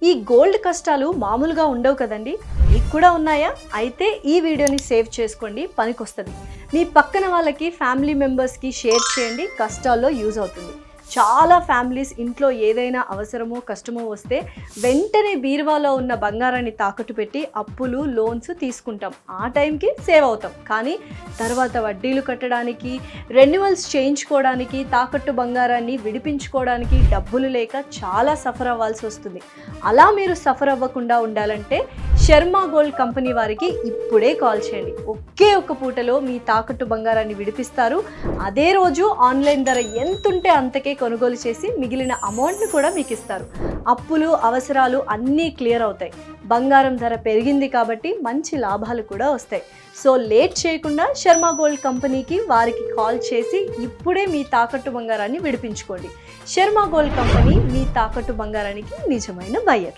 ఈ గోల్డ్ కష్టాలు మామూలుగా ఉండవు కదండి. మీకు కూడా ఉన్నాయా? అయితే ఈ వీడియోని సేవ్ చేసుకోండి, పనికొస్తుంది. మీ పక్కన వాళ్ళకి, ఫ్యామిలీ మెంబర్స్కి షేర్ చేయండి, కష్టాల్లో యూజ్ అవుతుంది. చాలా ఫ్యామిలీస్ ఇంట్లో ఏదైనా అవసరమో కష్టమో వస్తే వెంటనే బీరువాలో ఉన్న బంగారాన్ని తాకట్టు పెట్టి అప్పులు, లోన్స్ తీసుకుంటాం. ఆ టైంకి సేవ్ అవుతాం, కానీ తర్వాత వడ్డీలు కట్టడానికి, రెన్యువల్స్ చేయించుకోవడానికి, తాకట్టు బంగారాన్ని విడిపించుకోవడానికి డబ్బులు లేక చాలా సఫర్ అవ్వాల్సి వస్తుంది. అలా మీరు సఫర్ అవ్వకుండా ఉండాలంటే శర్మ గోల్డ్ కంపెనీ వారికి ఇప్పుడే కాల్ చేయండి. ఒకే ఒక్క పూటలో మీ తాకట్టు బంగారాన్ని విడిపిస్తారు. అదే రోజు ఆన్లైన్ ధర ఎంతుంటే అంతకే కొనుగోలు చేసి మిగిలిన అమౌంట్ని కూడా మీకు ఇస్తారు. అప్పులు, అవసరాలు అన్నీ క్లియర్ అవుతాయి. బంగారం ధర పెరిగింది కాబట్టి మంచి లాభాలు కూడా వస్తాయి. సో లేట్ చేయకుండా శర్మ గోల్డ్ కంపెనీకి వారికి కాల్ చేసి ఇప్పుడే మీ తాకట్టు బంగారాన్ని విడిపించుకోండి. శర్మ గోల్డ్ కంపెనీ మీ తాకట్టు బంగారానికి నిజమైన బయ్యర్.